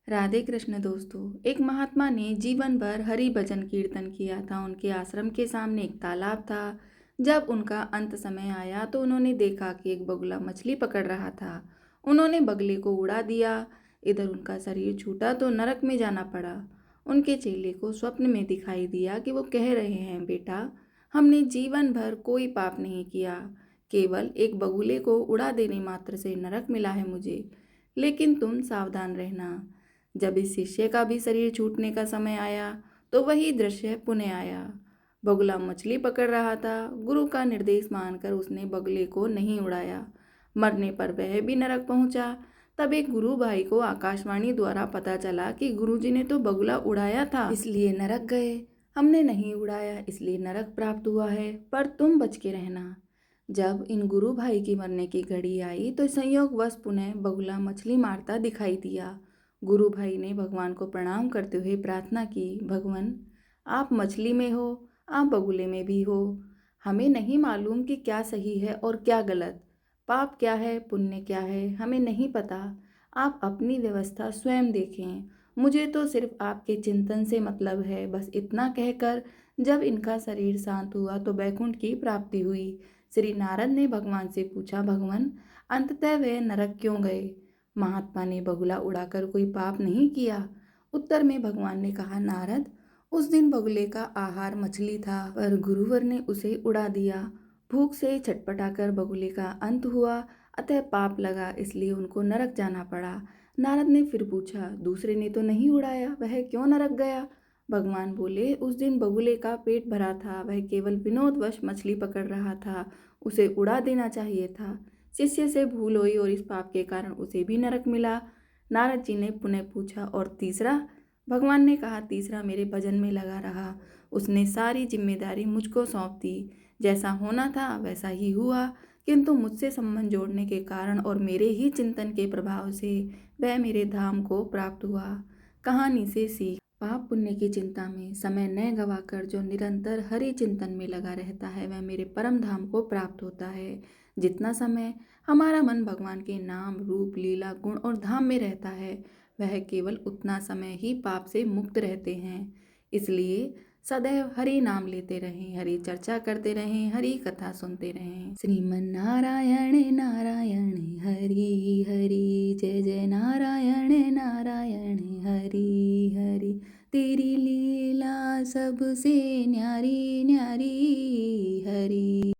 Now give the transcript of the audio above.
राधे कृष्ण दोस्तों। एक महात्मा ने जीवन भर हरि भजन कीर्तन किया था। उनके आश्रम के सामने एक तालाब था। जब उनका अंत समय आया तो उन्होंने देखा कि एक बगुला मछली पकड़ रहा था। उन्होंने बगले को उड़ा दिया। इधर उनका शरीर छूटा तो नरक में जाना पड़ा। उनके चेले को स्वप्न में दिखाई दिया कि वो कह रहे हैं, बेटा, हमने जीवन भर कोई पाप नहीं किया, केवल एक बगुले को उड़ा देने मात्र से नरक मिला है मुझे। लेकिन तुम सावधान रहना। जब इस शिष्य का भी शरीर छूटने का समय आया तो वही दृश्य पुनः आया। बगुला मछली पकड़ रहा था। गुरु का निर्देश मानकर उसने बगुले को नहीं उड़ाया। मरने पर वह भी नरक पहुंचा। तब एक गुरु भाई को आकाशवाणी द्वारा पता चला कि गुरुजी ने तो बगुला उड़ाया था, इसलिए नरक गए। हमने नहीं उड़ाया इसलिए नरक प्राप्त हुआ है, पर तुम बच के रहना। जब इन गुरु भाई की मरने की घड़ी आई तो संयोगवश पुनः बगुला मछली मारता दिखाई दिया। गुरु भाई ने भगवान को प्रणाम करते हुए प्रार्थना की, भगवान, आप मछली में हो, आप बगुले में भी हो। हमें नहीं मालूम कि क्या सही है और क्या गलत, पाप क्या है पुण्य क्या है, हमें नहीं पता। आप अपनी व्यवस्था स्वयं देखें, मुझे तो सिर्फ आपके चिंतन से मतलब है। बस इतना कहकर जब इनका शरीर शांत हुआ तो वैकुंठ की प्राप्ति हुई। श्री नारद ने भगवान से पूछा, भगवान, अंततः वे नरक क्यों गए? महात्मा ने बगुला उड़ाकर कोई पाप नहीं किया। उत्तर में भगवान ने कहा, नारद, उस दिन बगुले का आहार मछली था, पर गुरुवर ने उसे उड़ा दिया। भूख से छटपटाकर बगुले का अंत हुआ, अतः पाप लगा, इसलिए उनको नरक जाना पड़ा। नारद ने फिर पूछा, दूसरे ने तो नहीं उड़ाया, वह क्यों नरक गया? भगवान बोले, उस दिन बगुले का पेट भरा था, वह केवल विनोदवश मछली पकड़ रहा था, उसे उड़ा देना चाहिए था। शिष्य से भूल हुई और इस पाप के कारण उसे भी नरक मिला। नारद जी ने पुनः पूछा, और तीसरा? भगवान ने कहा, तीसरा मेरे भजन में लगा रहा, उसने सारी जिम्मेदारी मुझको सौंप दी। जैसा होना था वैसा ही हुआ, किंतु मुझसे संबंध जोड़ने के कारण और मेरे ही चिंतन के प्रभाव से वह मेरे धाम को प्राप्त हुआ। कहानी से सीख, पाप पुण्य की चिंता में समय न गवाकर जो निरंतर हरि चिंतन में लगा रहता है वह मेरे परम धाम को प्राप्त होता है। जितना समय हमारा मन भगवान के नाम रूप लीला गुण और धाम में रहता है वह केवल उतना समय ही पाप से मुक्त रहते हैं। इसलिए सदैव हरि नाम लेते रहें, हरि चर्चा करते रहें, हरि कथा सुनते रहें। श्रीमन नारायण नारायण हरि हरि, जय जय नारायण नारायण हरि हरि। तेरी लीला सबसे न्यारी न्यारी, हरि